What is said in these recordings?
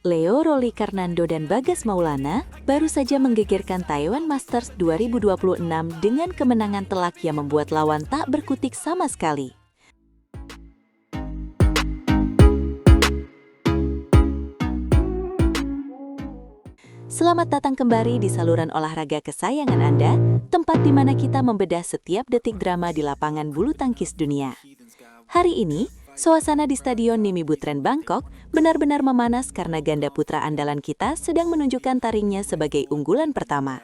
Leo Rolikarnando dan Bagas Maulana baru saja menggegerkan Taiwan Masters 2026 dengan kemenangan telak yang membuat lawan tak berkutik sama sekali. Selamat datang kembali di saluran olahraga kesayangan Anda, tempat di mana kita membedah setiap detik drama di lapangan bulu tangkis dunia. Hari ini, suasana di Stadion Nimi Butren Bangkok benar-benar memanas karena ganda putra andalan kita sedang menunjukkan taringnya sebagai unggulan pertama.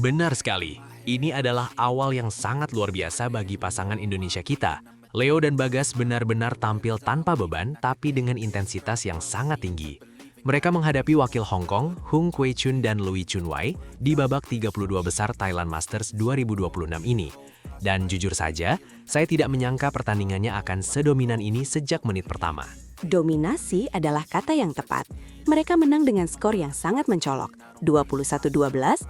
Benar sekali, ini adalah awal yang sangat luar biasa bagi pasangan Indonesia kita. Leo dan Bagas benar-benar tampil tanpa beban tapi dengan intensitas yang sangat tinggi. Mereka menghadapi wakil Hong Kong, Hung Kwei Chun dan Louis Chun Wai di babak 32 besar Thailand Masters 2026 ini. Dan jujur saja, saya tidak menyangka pertandingannya akan sedominan ini sejak menit pertama. Dominasi adalah kata yang tepat. Mereka menang dengan skor yang sangat mencolok, 21-12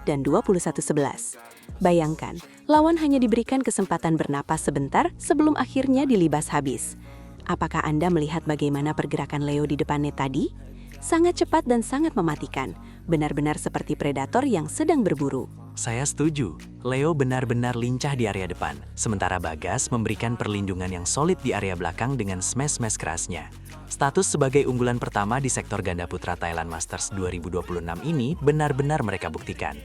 dan 21-11. Bayangkan, lawan hanya diberikan kesempatan bernapas sebentar sebelum akhirnya dilibas habis. Apakah Anda melihat bagaimana pergerakan Leo di depan net tadi? Sangat cepat dan sangat mematikan, benar-benar seperti predator yang sedang berburu. Saya setuju, Leo benar-benar lincah di area depan, sementara Bagas memberikan perlindungan yang solid di area belakang dengan smash-smash kerasnya. Status sebagai unggulan pertama di sektor ganda putra Thailand Masters 2026 ini benar-benar mereka buktikan.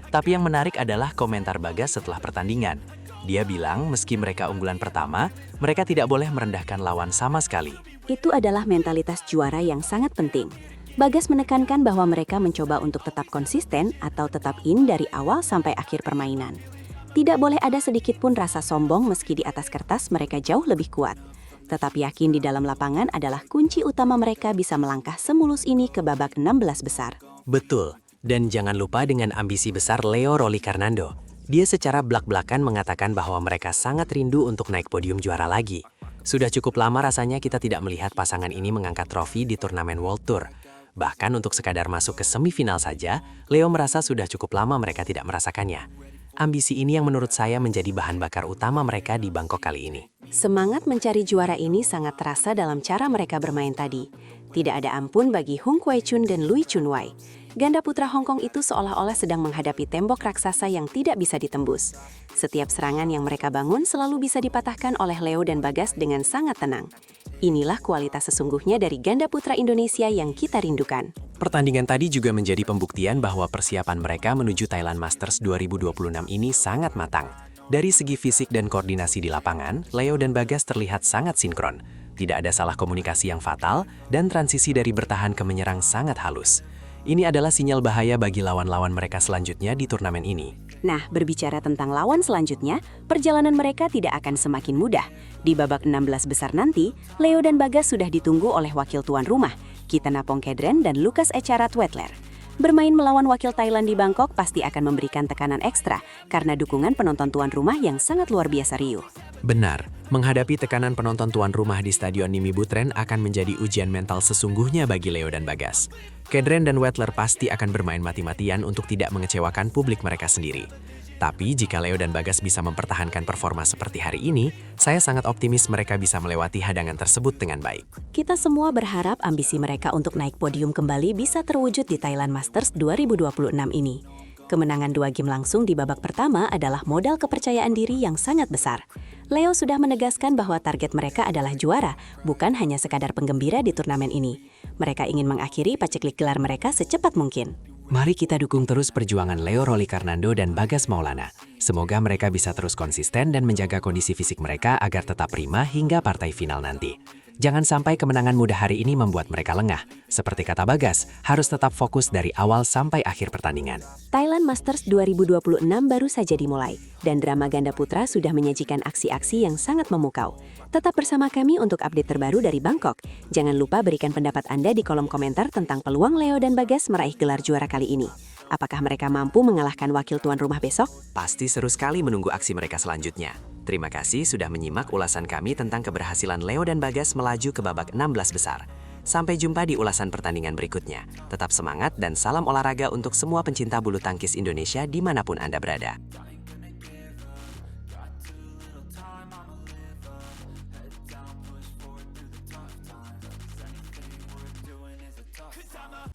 Tapi yang menarik adalah komentar Bagas setelah pertandingan. Dia bilang meski mereka unggulan pertama, mereka tidak boleh merendahkan lawan sama sekali. Itu adalah mentalitas juara yang sangat penting. Bagas menekankan bahwa mereka mencoba untuk tetap konsisten atau tetap in dari awal sampai akhir permainan. Tidak boleh ada sedikit pun rasa sombong meski di atas kertas mereka jauh lebih kuat. Tetap yakin di dalam lapangan adalah kunci utama mereka bisa melangkah semulus ini ke babak 16 besar. Betul, dan jangan lupa dengan ambisi besar Leo Rolikarnando. Dia secara belak-belakan mengatakan bahwa mereka sangat rindu untuk naik podium juara lagi. Sudah cukup lama rasanya kita tidak melihat pasangan ini mengangkat trofi di turnamen World Tour. Bahkan untuk sekadar masuk ke semifinal saja, Leo merasa sudah cukup lama mereka tidak merasakannya. Ambisi ini yang menurut saya menjadi bahan bakar utama mereka di Bangkok kali ini. Semangat mencari juara ini sangat terasa dalam cara mereka bermain tadi. Tidak ada ampun bagi Hung Kwei Chun dan Louis Chun Wai. Ganda putra Hong Kong itu seolah-olah sedang menghadapi tembok raksasa yang tidak bisa ditembus. Setiap serangan yang mereka bangun selalu bisa dipatahkan oleh Leo dan Bagas dengan sangat tenang. Inilah kualitas sesungguhnya dari ganda putra Indonesia yang kita rindukan. Pertandingan tadi juga menjadi pembuktian bahwa persiapan mereka menuju Thailand Masters 2026 ini sangat matang. Dari segi fisik dan koordinasi di lapangan, Leo dan Bagas terlihat sangat sinkron. Tidak ada salah komunikasi yang fatal, dan transisi dari bertahan ke menyerang sangat halus. Ini adalah sinyal bahaya bagi lawan-lawan mereka selanjutnya di turnamen ini. Nah, berbicara tentang lawan selanjutnya, perjalanan mereka tidak akan semakin mudah. Di babak 16 besar nanti, Leo dan Bagas sudah ditunggu oleh wakil tuan rumah, Kitanapong Kedren dan Lucas Echarat Wetler. Bermain melawan wakil Thailand di Bangkok pasti akan memberikan tekanan ekstra karena dukungan penonton tuan rumah yang sangat luar biasa riuh. Benar, menghadapi tekanan penonton tuan rumah di Stadion Nimi Butren akan menjadi ujian mental sesungguhnya bagi Leo dan Bagas. Kedren dan Wetler pasti akan bermain mati-matian untuk tidak mengecewakan publik mereka sendiri. Tapi jika Leo dan Bagas bisa mempertahankan performa seperti hari ini, saya sangat optimis mereka bisa melewati hadangan tersebut dengan baik. Kita semua berharap ambisi mereka untuk naik podium kembali bisa terwujud di Thailand Masters 2026 ini. Kemenangan 2 game langsung di babak pertama adalah modal kepercayaan diri yang sangat besar. Leo sudah menegaskan bahwa target mereka adalah juara, bukan hanya sekadar penggembira di turnamen ini. Mereka ingin mengakhiri paceklik gelar mereka secepat mungkin. Mari kita dukung terus perjuangan Leo Rolikarnando dan Bagas Maulana. Semoga mereka bisa terus konsisten dan menjaga kondisi fisik mereka agar tetap prima hingga partai final nanti. Jangan sampai kemenangan mudah hari ini membuat mereka lengah. Seperti kata Bagas, harus tetap fokus dari awal sampai akhir pertandingan. Thailand Masters 2026 baru saja dimulai, dan drama ganda putra sudah menyajikan aksi-aksi yang sangat memukau. Tetap bersama kami untuk update terbaru dari Bangkok. Jangan lupa berikan pendapat Anda di kolom komentar tentang peluang Leo dan Bagas meraih gelar juara kali ini. Apakah mereka mampu mengalahkan wakil tuan rumah besok? Pasti seru sekali menunggu aksi mereka selanjutnya. Terima kasih sudah menyimak ulasan kami tentang keberhasilan Leo dan Bagas melaju ke babak 16 besar. Sampai jumpa di ulasan pertandingan berikutnya. Tetap semangat dan salam olahraga untuk semua pencinta bulu tangkis Indonesia dimanapun Anda berada.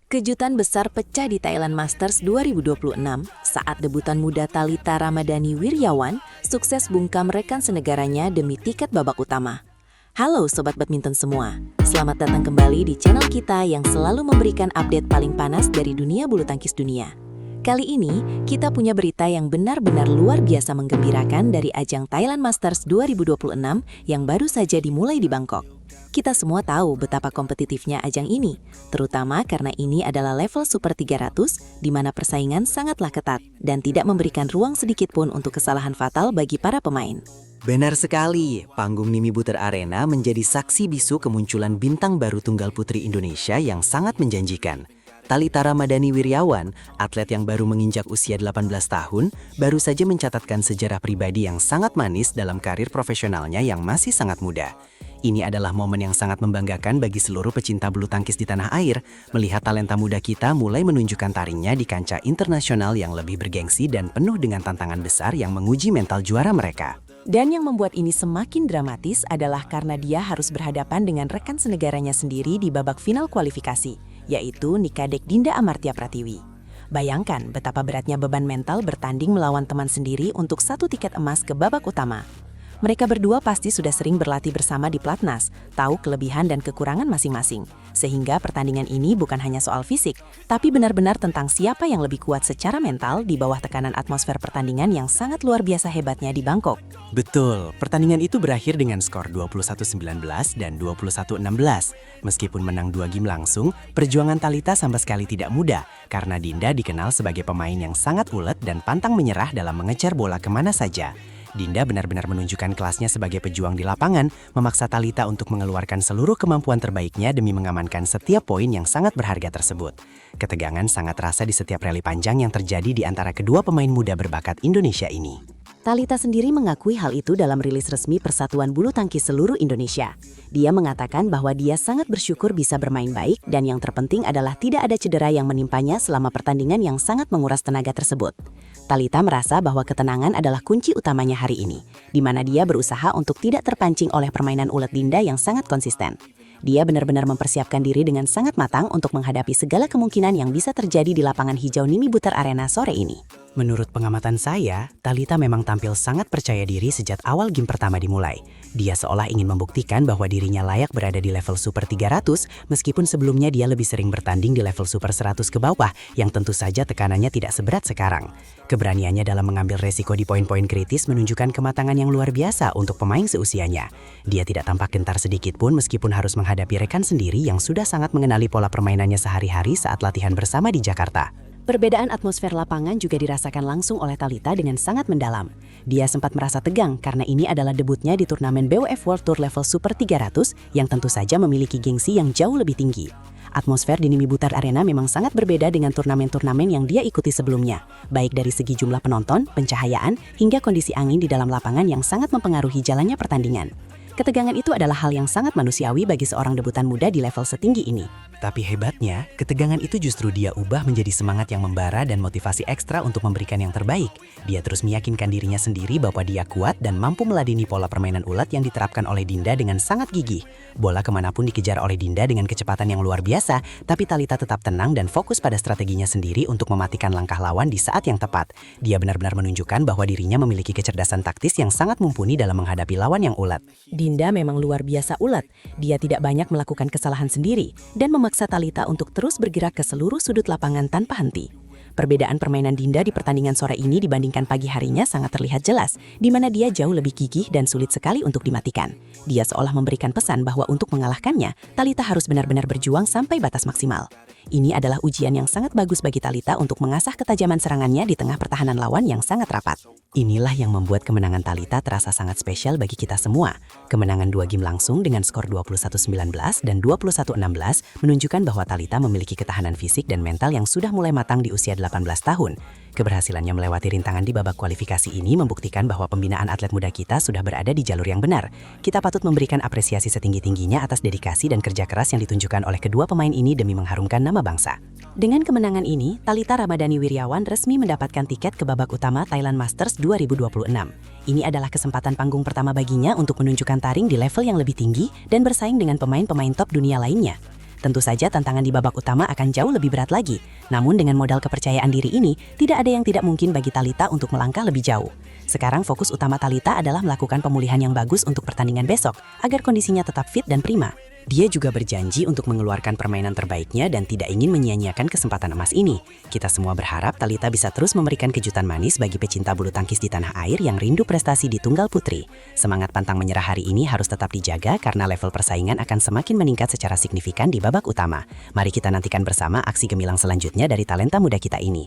Kejutan besar pecah di Thailand Masters 2026 saat debutan muda Thalita Ramadhani Wirjawan sukses bungkam rekan senegaranya demi tiket babak utama. Halo Sobat Badminton semua, selamat datang kembali di channel kita yang selalu memberikan update paling panas dari dunia bulu tangkis dunia. Kali ini, kita punya berita yang benar-benar luar biasa menggembirakan dari ajang Thailand Masters 2026 yang baru saja dimulai di Bangkok. Kita semua tahu betapa kompetitifnya ajang ini, terutama karena ini adalah level Super 300 di mana persaingan sangatlah ketat dan tidak memberikan ruang sedikit pun untuk kesalahan fatal bagi para pemain. Benar sekali, panggung Nimi Butter Arena menjadi saksi bisu kemunculan bintang baru tunggal putri Indonesia yang sangat menjanjikan. Thalita Ramadhani Wirjawan, atlet yang baru menginjak usia 18 tahun, baru saja mencatatkan sejarah pribadi yang sangat manis dalam karir profesionalnya yang masih sangat muda. Ini adalah momen yang sangat membanggakan bagi seluruh pecinta bulu tangkis di tanah air, melihat talenta muda kita mulai menunjukkan taringnya di kancah internasional yang lebih bergengsi dan penuh dengan tantangan besar yang menguji mental juara mereka. Dan yang membuat ini semakin dramatis adalah karena dia harus berhadapan dengan rekan senegaranya sendiri di babak final kualifikasi, yaitu Nikadek Dinda Amartya Pratiwi. Bayangkan betapa beratnya beban mental bertanding melawan teman sendiri untuk satu tiket emas ke babak utama. Mereka berdua pasti sudah sering berlatih bersama di Platnas, tahu kelebihan dan kekurangan masing-masing. Sehingga pertandingan ini bukan hanya soal fisik, tapi benar-benar tentang siapa yang lebih kuat secara mental di bawah tekanan atmosfer pertandingan yang sangat luar biasa hebatnya di Bangkok. Betul, pertandingan itu berakhir dengan skor 21-19 dan 21-16. Meskipun menang 2 game langsung, perjuangan Thalita sama sekali tidak mudah, karena Dinda dikenal sebagai pemain yang sangat ulet dan pantang menyerah dalam mengejar bola kemana saja. Dinda benar-benar menunjukkan kelasnya sebagai pejuang di lapangan, memaksa Thalita untuk mengeluarkan seluruh kemampuan terbaiknya demi mengamankan setiap poin yang sangat berharga tersebut. Ketegangan sangat terasa di setiap rally panjang yang terjadi di antara kedua pemain muda berbakat Indonesia ini. Thalita sendiri mengakui hal itu dalam rilis resmi Persatuan Bulu Tangkis Seluruh Indonesia. Dia mengatakan bahwa dia sangat bersyukur bisa bermain baik dan yang terpenting adalah tidak ada cedera yang menimpanya selama pertandingan yang sangat menguras tenaga tersebut. Thalita merasa bahwa ketenangan adalah kunci utamanya hari ini, di mana dia berusaha untuk tidak terpancing oleh permainan ulet Dinda yang sangat konsisten. Dia benar-benar mempersiapkan diri dengan sangat matang untuk menghadapi segala kemungkinan yang bisa terjadi di lapangan hijau Nimi Butter Arena sore ini. Menurut pengamatan saya, Thalita memang tampil sangat percaya diri sejak awal game pertama dimulai. Dia seolah ingin membuktikan bahwa dirinya layak berada di level Super 300, meskipun sebelumnya dia lebih sering bertanding di level Super 100 ke bawah, yang tentu saja tekanannya tidak seberat sekarang. Keberaniannya dalam mengambil resiko di poin-poin kritis menunjukkan kematangan yang luar biasa untuk pemain seusianya. Dia tidak tampak gentar sedikit pun meskipun harus menghadapi rekan sendiri yang sudah sangat mengenali pola permainannya sehari-hari saat latihan bersama di Jakarta. Perbedaan atmosfer lapangan juga dirasakan langsung oleh Thalita dengan sangat mendalam. Dia sempat merasa tegang karena ini adalah debutnya di turnamen BWF World Tour level Super 300 yang tentu saja memiliki gengsi yang jauh lebih tinggi. Atmosfer di Nimi Butter Arena memang sangat berbeda dengan turnamen-turnamen yang dia ikuti sebelumnya, baik dari segi jumlah penonton, pencahayaan, hingga kondisi angin di dalam lapangan yang sangat mempengaruhi jalannya pertandingan. Ketegangan itu adalah hal yang sangat manusiawi bagi seorang debutan muda di level setinggi ini. Tapi hebatnya, ketegangan itu justru dia ubah menjadi semangat yang membara dan motivasi ekstra untuk memberikan yang terbaik. Dia terus meyakinkan dirinya sendiri bahwa dia kuat dan mampu meladeni pola permainan ulet yang diterapkan oleh Dinda dengan sangat gigih. Bola kemanapun dikejar oleh Dinda dengan kecepatan yang luar biasa, tapi Thalita tetap tenang dan fokus pada strateginya sendiri untuk mematikan langkah lawan di saat yang tepat. Dia benar-benar menunjukkan bahwa dirinya memiliki kecerdasan taktis yang sangat mumpuni dalam menghadapi lawan yang ulet. Dinda memang luar biasa ulet. Dia tidak banyak melakukan kesalahan sendiri dan memaksa Thalita untuk terus bergerak ke seluruh sudut lapangan tanpa henti. Perbedaan permainan Dinda di pertandingan sore ini dibandingkan pagi harinya sangat terlihat jelas, di mana dia jauh lebih gigih dan sulit sekali untuk dimatikan. Dia seolah memberikan pesan bahwa untuk mengalahkannya, Thalita harus benar-benar berjuang sampai batas maksimal. Ini adalah ujian yang sangat bagus bagi Thalita untuk mengasah ketajaman serangannya di tengah pertahanan lawan yang sangat rapat. Inilah yang membuat kemenangan Thalita terasa sangat spesial bagi kita semua. Kemenangan 2 game langsung dengan skor 21-19 dan 21-16 menunjukkan bahwa Thalita memiliki ketahanan fisik dan mental yang sudah mulai matang di usia 18 tahun. Keberhasilannya melewati rintangan di babak kualifikasi ini membuktikan bahwa pembinaan atlet muda kita sudah berada di jalur yang benar. Kita patut memberikan apresiasi setinggi-tingginya atas dedikasi dan kerja keras yang ditunjukkan oleh kedua pemain ini demi mengharumkan nama bangsa. Dengan kemenangan ini, Thalita Ramadhani Wirjawan resmi mendapatkan tiket ke babak utama Thailand Masters 2026. Ini adalah kesempatan panggung pertama baginya untuk menunjukkan taring di level yang lebih tinggi dan bersaing dengan pemain-pemain top dunia lainnya. Tentu saja tantangan di babak utama akan jauh lebih berat lagi. Namun dengan modal kepercayaan diri ini, tidak ada yang tidak mungkin bagi Thalita untuk melangkah lebih jauh. Sekarang fokus utama Thalita adalah melakukan pemulihan yang bagus untuk pertandingan besok, agar kondisinya tetap fit dan prima. Dia juga berjanji untuk mengeluarkan permainan terbaiknya dan tidak ingin menyia-nyiakan kesempatan emas ini. Kita semua berharap Thalita bisa terus memberikan kejutan manis bagi pecinta bulu tangkis di tanah air yang rindu prestasi di tunggal putri. Semangat pantang menyerah hari ini harus tetap dijaga karena level persaingan akan semakin meningkat secara signifikan di babak utama. Mari kita nantikan bersama aksi gemilang selanjutnya dari talenta muda kita ini.